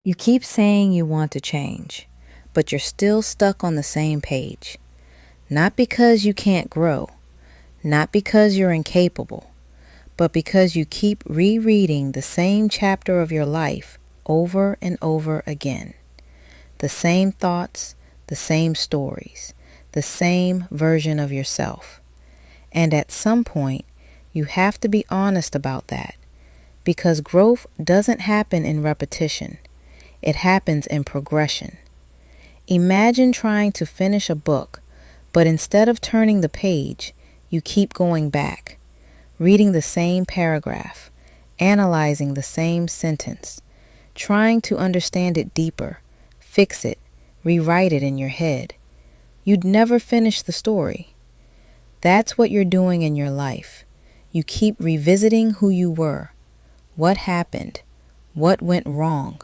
You keep saying you want to change, but you're still stuck on the same page. Not because you can't grow, not because you're incapable, but because you keep rereading the same chapter of your life over and over again. The same thoughts, the same stories, the same version of yourself. And at some point, you have to be honest about that, because growth doesn't happen in repetition. It happens in progression. Imagine trying to finish a book, but instead of turning the page, you keep going back, reading the same paragraph, analyzing the same sentence, trying to understand it deeper, fix it, rewrite it in your head. You'd never finish the story. That's what you're doing in your life. You keep revisiting who you were, what happened, what went wrong,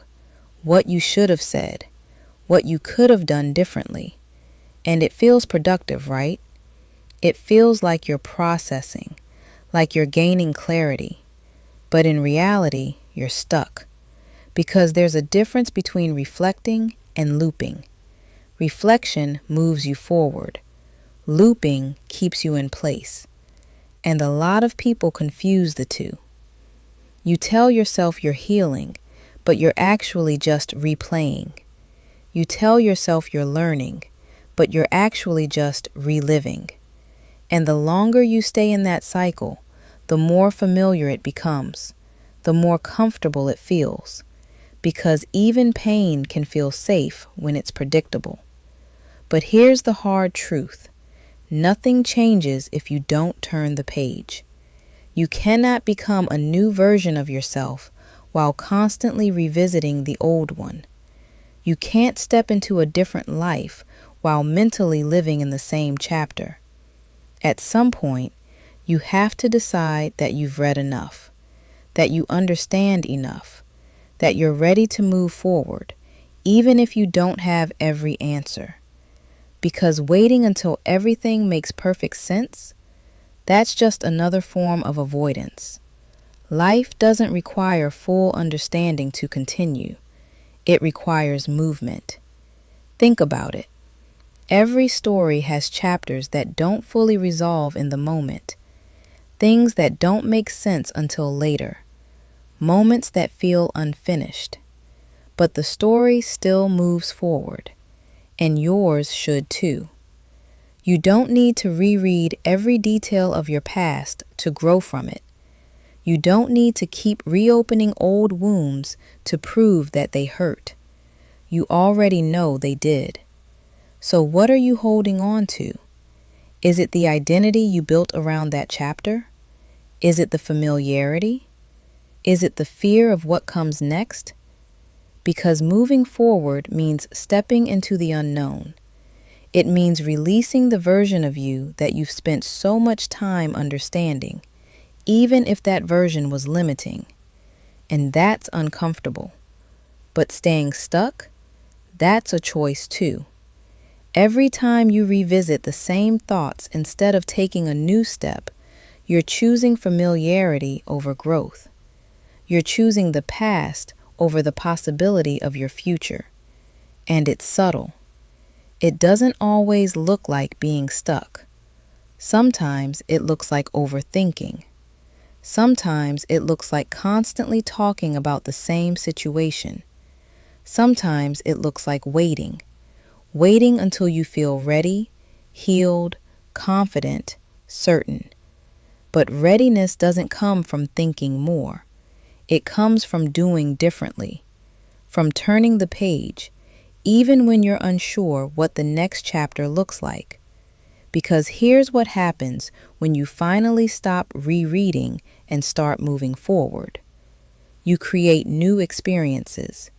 what you should have said, what you could have done differently. And it feels productive, right? It feels like you're processing, like you're gaining clarity. But in reality, you're stuck. Because there's a difference between reflecting and looping. Reflection moves you forward. Looping keeps you in place. And a lot of people confuse the two. You tell yourself you're healing, but you're actually just replaying. You tell yourself you're learning, but you're actually just reliving. And the longer you stay in that cycle, the more familiar it becomes, the more comfortable it feels, because even pain can feel safe when it's predictable. But here's the hard truth. Nothing changes if you don't turn the page. You cannot become a new version of yourself while constantly revisiting the old one. You can't step into a different life while mentally living in the same chapter. At some point, you have to decide that you've read enough, that you understand enough, that you're ready to move forward, even if you don't have every answer. Because waiting until everything makes perfect sense, that's just another form of avoidance. Life doesn't require full understanding to continue. It requires movement. Think about it. Every story has chapters that don't fully resolve in the moment. Things that don't make sense until later. Moments that feel unfinished. But the story still moves forward. And yours should too. You don't need to reread every detail of your past to grow from it. You don't need to keep reopening old wounds to prove that they hurt. You already know they did. So what are you holding on to? Is it the identity you built around that chapter? Is it the familiarity? Is it the fear of what comes next? Because moving forward means stepping into the unknown. It means releasing the version of you that you've spent so much time understanding, even if that version was limiting. And that's uncomfortable. But staying stuck? That's a choice too. Every time you revisit the same thoughts instead of taking a new step, you're choosing familiarity over growth. You're choosing the past over the possibility of your future. And it's subtle. It doesn't always look like being stuck. Sometimes it looks like overthinking. Sometimes it looks like constantly talking about the same situation. Sometimes it looks like waiting. Waiting until you feel ready, healed, confident, certain. But readiness doesn't come from thinking more. It comes from doing differently, from turning the page, even when you're unsure what the next chapter looks like. Because here's what happens when you finally stop rereading and start moving forward. You create new experiences,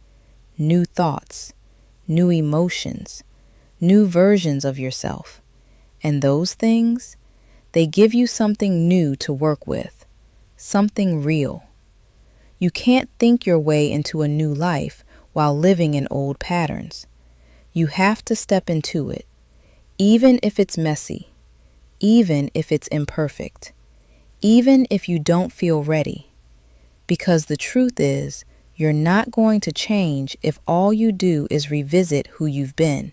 new thoughts, new emotions, new versions of yourself. And those things, they give you something new to work with, something real. You can't think your way into a new life while living in old patterns. You have to step into it, even if it's messy, even if it's imperfect, even if you don't feel ready. Because the truth is, You're not going to change if all you do is revisit who you've been.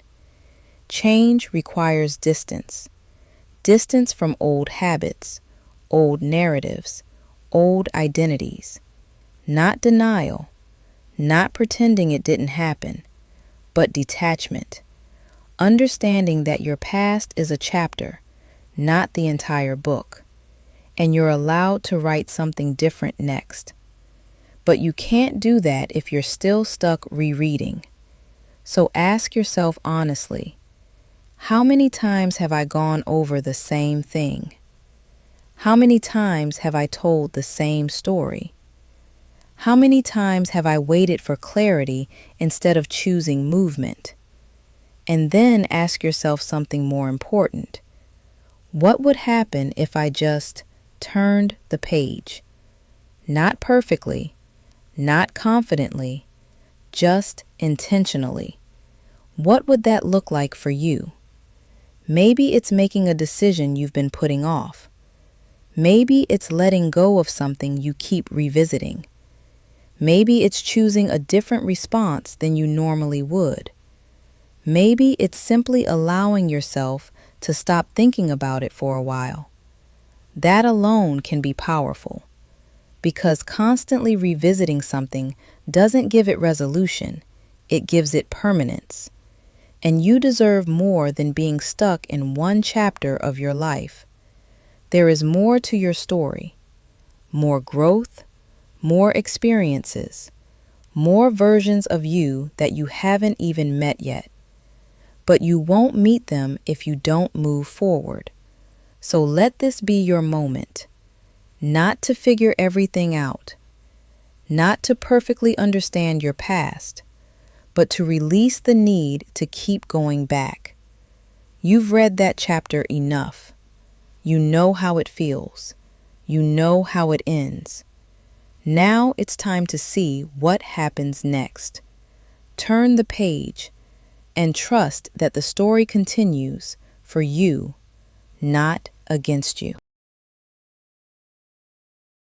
Change requires distance. Distance from old habits, old narratives, old identities. Not denial, not pretending it didn't happen, but detachment. Understanding that your past is a chapter, not the entire book, and you're allowed to write something different next. But you can't do that if you're still stuck rereading. So ask yourself honestly, how many times have I gone over the same thing? How many times have I told the same story? How many times have I waited for clarity instead of choosing movement? And then ask yourself something more important. What would happen if I just turned the page? Not perfectly, not confidently, just intentionally. What would that look like for you? Maybe it's making a decision you've been putting off. Maybe it's letting go of something you keep revisiting. Maybe it's choosing a different response than you normally would. Maybe it's simply allowing yourself to stop thinking about it for a while. That alone can be powerful, because constantly revisiting something doesn't give it resolution, it gives it permanence. And you deserve more than being stuck in one chapter of your life. There is more to your story, more growth, more experiences, more versions of you that you haven't even met yet. But you won't meet them if you don't move forward. So let this be your moment, not to figure everything out, not to perfectly understand your past, but to release the need to keep going back. You've read that chapter enough. You know how it feels. You know how it ends. Now it's time to see what happens next. Turn the page and trust that the story continues for you, not against you.